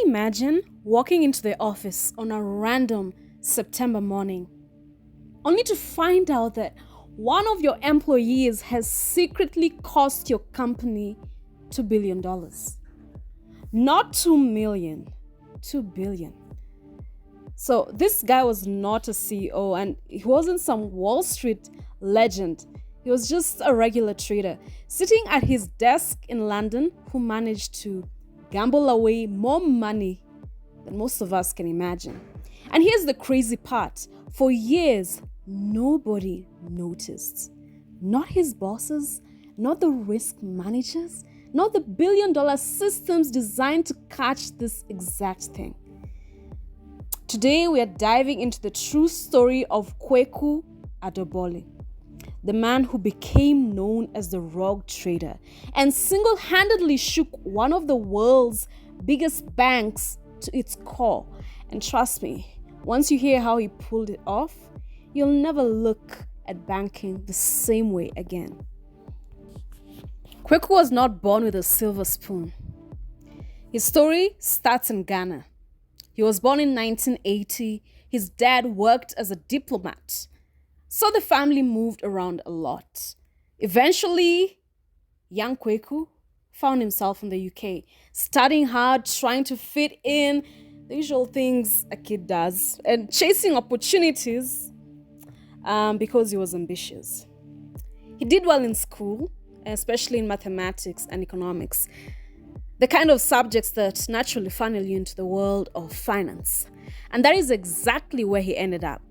imagine walking into the office on a random September morning only to find out that one of your employees has secretly cost your company $2 billion? Not 2 million, 2 billion. So this guy was not a CEO and he wasn't some Wall Street legend. He was just a regular trader sitting at his desk in London who managed to gamble away more money than most of us can imagine. And here's the crazy part. For years, nobody noticed. Not his bosses, not the risk managers, not the billion-dollar systems designed to catch this exact thing. Today, we are diving into the true story of Kweku Adobole, the man who became known as the Rogue Trader and single-handedly shook one of the world's biggest banks to its core. And trust me, once you hear how he pulled it off, you'll never look at banking the same way again. Kweku was not born with a silver spoon. His story starts in Ghana. He was born in 1980. His dad worked as a diplomat, so the family moved around a lot. Eventually, young Kweku found himself in the UK, studying hard, trying to fit in, the usual things a kid does, and chasing opportunities because he was ambitious. He did well in school, especially in mathematics and economics, the kind of subjects that naturally funnel you into the world of finance. And that is exactly where he ended up.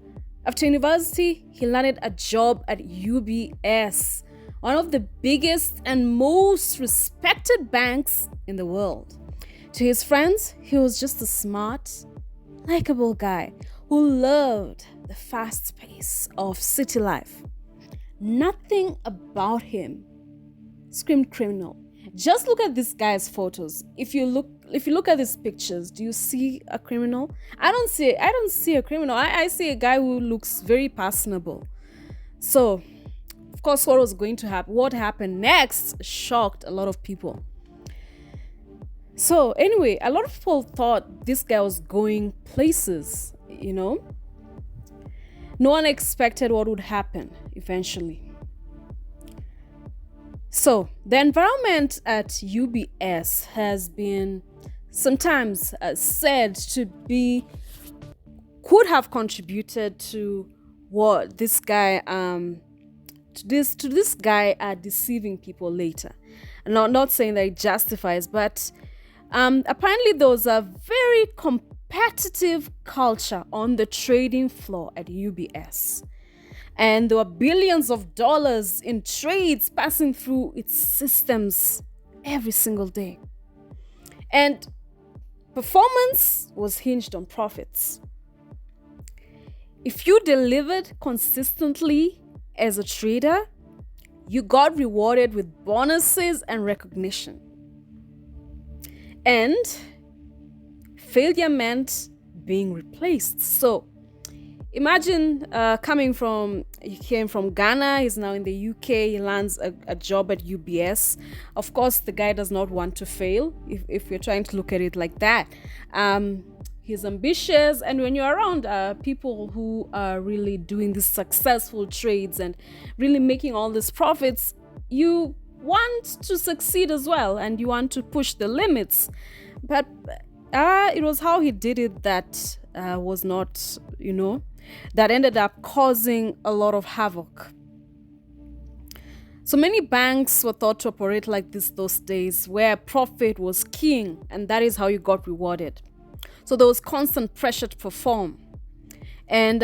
After university, he landed a job at UBS, one of the biggest and most respected banks in the world. To his friends, he was just a smart, likable guy who loved the fast pace of city life. Nothing about him screamed criminal. Just look at this guy's photos. If you look at these pictures, do you see a criminal? I don't see a criminal. I see a guy who looks very personable. So, of course, what happened next shocked a lot of people. So, anyway, a lot of people thought this guy was going places, No one expected what would happen eventually. So, the environment at UBS has been sometimes said to could have contributed to what this guy, to this guy deceiving people later. Not saying that it justifies, but apparently there was a very competitive culture on the trading floor at UBS. And there were billions of dollars in trades passing through its systems every single day. And performance was hinged on profits. If you delivered consistently as a trader, you got rewarded with bonuses and recognition. And failure meant being replaced. So imagine he came from Ghana, he's now in the UK, he lands a job at UBS. Of course, the guy does not want to fail, if you're trying to look at it like that. He's ambitious, and when you're around people who are really doing these successful trades and really making all these profits, you want to succeed as well, and you want to push the limits. But it was how he did it that was not, that ended up causing a lot of havoc. So many banks were thought to operate like this those days, where profit was king, and that is how you got rewarded. So there was constant pressure to perform. And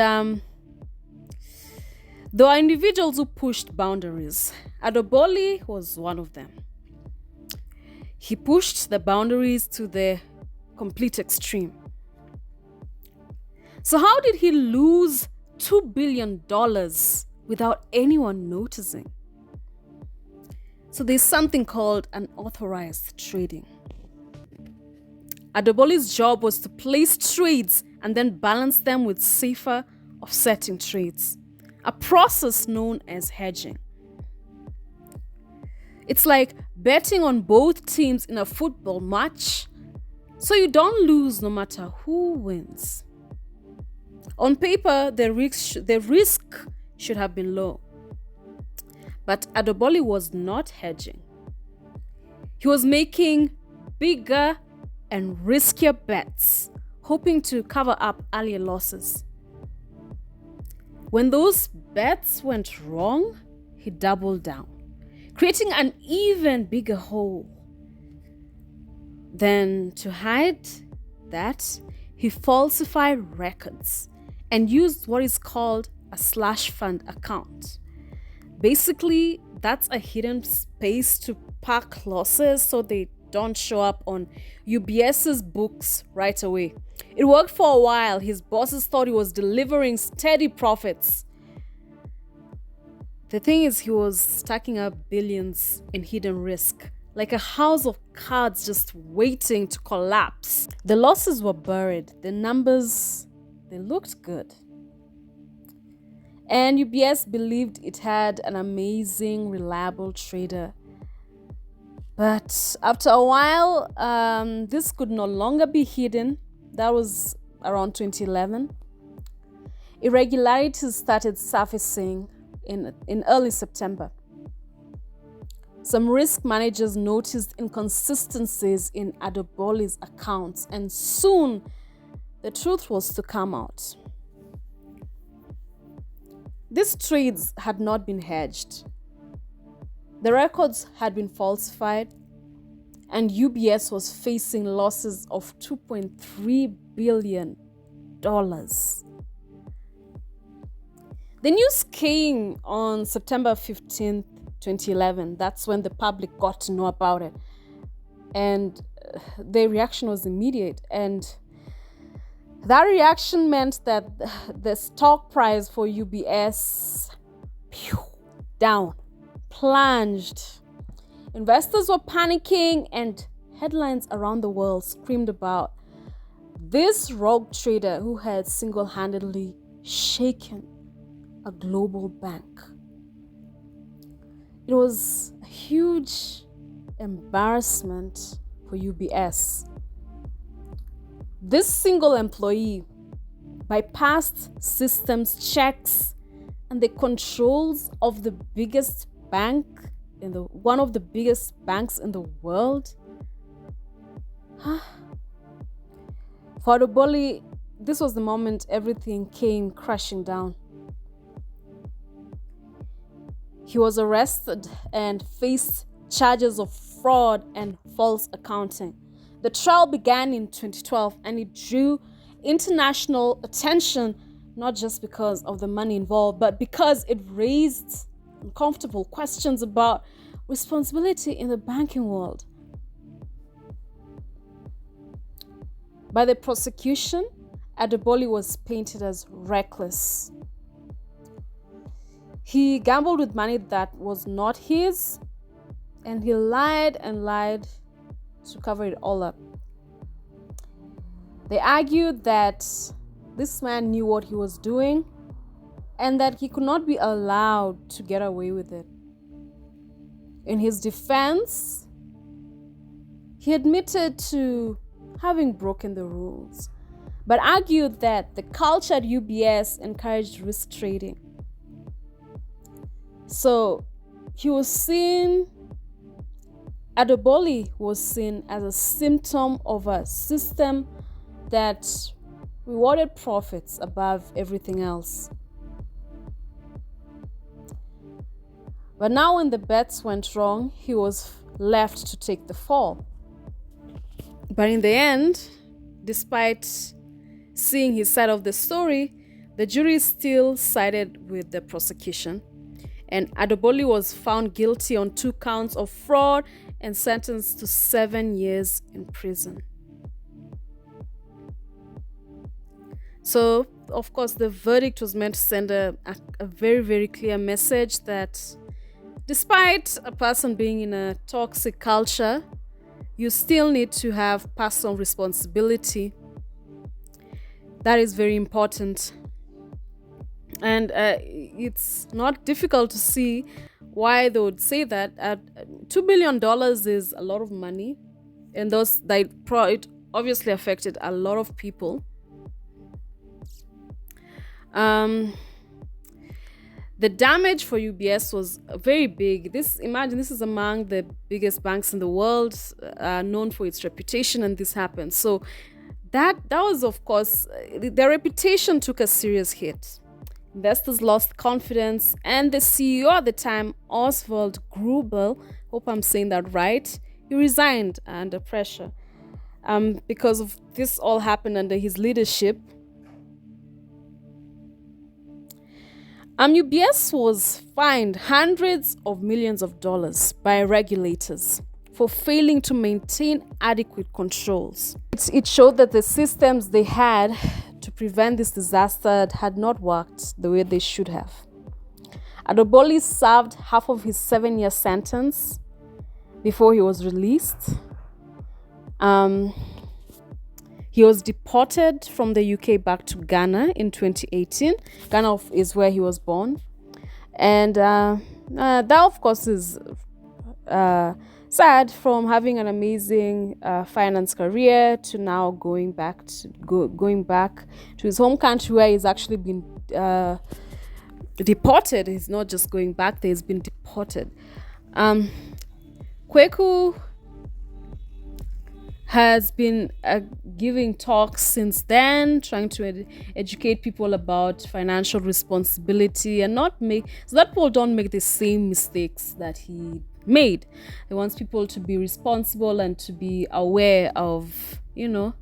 there are individuals who pushed boundaries. Adobole was one of them. He pushed the boundaries to the complete extreme. So how did he lose $2 billion without anyone noticing? So there's something called unauthorized trading. Adobole's job was to place trades and then balance them with safer offsetting trades, a process known as hedging. It's like betting on both teams in a football match So you don't lose no matter who wins. On paper, the risk should have been low. But Adoboli was not hedging. He was making bigger and riskier bets, hoping to cover up earlier losses. When those bets went wrong, he doubled down, creating an even bigger hole. Then, to hide that, he falsified records and used what is called a slush fund account. Basically, that's a hidden space to park losses so they don't show up on UBS's books right away. It worked for a while. His bosses thought he was delivering steady profits. The thing is, he was stacking up billions in hidden risk, like a house of cards just waiting to collapse. The losses were buried. The numbers, they looked good. And UBS believed it had an amazing, reliable trader. But after a while, this could no longer be hidden. That was around 2011. Irregularities started surfacing in early September. Some risk managers noticed inconsistencies in Adoboli's accounts, and soon the truth was to come out. These trades had not been hedged. The records had been falsified, and UBS was facing losses of $2.3 billion. The news came on September 15th, 2011. That's when the public got to know about it. And the reaction was immediate. And that reaction meant that the stock price for UBS down, plunged. Investors were panicking, and headlines around the world screamed about this rogue trader who had single-handedly shaken a global bank. It was a huge embarrassment for UBS. This single employee bypassed systems checks and the controls of the biggest bank one of the biggest banks in the world. For Adoboli, this was the moment everything came crashing down. He was arrested and faced charges of fraud and false accounting. The trial began in 2012, and it drew international attention, not just because of the money involved, but because it raised uncomfortable questions about responsibility in the banking world. By the prosecution, Adoboli was painted as reckless. He gambled with money that was not his, and he lied and lied to cover it all up. They argued that this man knew what he was doing and that he could not be allowed to get away with it. In his defense, he admitted to having broken the rules, but argued that the culture at UBS encouraged risk trading. So Adoboli was seen as a symptom of a system that rewarded profits above everything else. But now when the bets went wrong, he was left to take the fall. But in the end, despite seeing his side of the story, the jury still sided with the prosecution, and Adoboli was found guilty on 2 counts of fraud and sentenced to 7 years in prison. So, of course, the verdict was meant to send a very, very clear message that despite a person being in a toxic culture, you still need to have personal responsibility. That is very important. And it's not difficult to see why they would say that. $2 billion is a lot of money, and it obviously affected a lot of people. Um, the damage for UBS was very big. Imagine this is among the biggest banks in the world, known for its reputation, and this happened. So that was, of course, their reputation took a serious hit. Investors lost confidence, and the CEO at the time, Oswald Grubel, hope I'm saying that right, he resigned under pressure. Because of this all happened under his leadership. UBS was fined hundreds of millions of dollars by regulators for failing to maintain adequate controls. It showed that the systems they had to prevent this disaster had not worked the way they should have. Adoboli served half of his 7-year sentence before he was released. He was deported from the UK back to Ghana in 2018. Ghana is where he was born. And that, of course, is sad, from having an amazing finance career to now going back to his home country, where he's actually been deported. He's not just going back there, he's been deported. Kweku has been giving talks since then, trying to educate people about financial responsibility and not make, so that people don't make the same mistakes that he made. He wants people to be responsible and to be aware of, even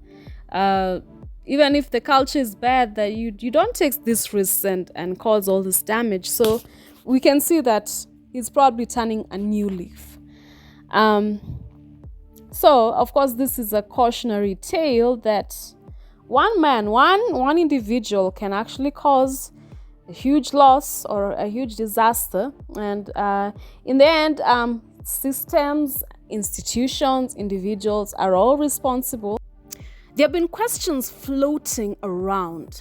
if the culture is bad, that you don't take this risk and cause all this damage. So we can see that he's probably turning a new leaf. So, of course, this is a cautionary tale that one individual can actually cause a huge loss or a huge disaster. And in the end, systems, institutions, individuals are all responsible. There have been questions floating around.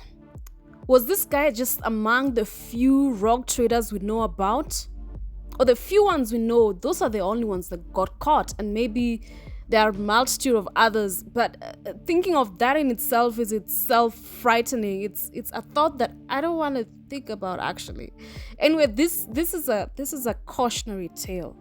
Was this guy just among the few rogue traders we know about? Or the few ones we know, those are the only ones that got caught, and maybe there are a multitude of others, but thinking of that in itself is itself frightening. It's a thought that I don't want to think about, actually. Anyway, this is a cautionary tale.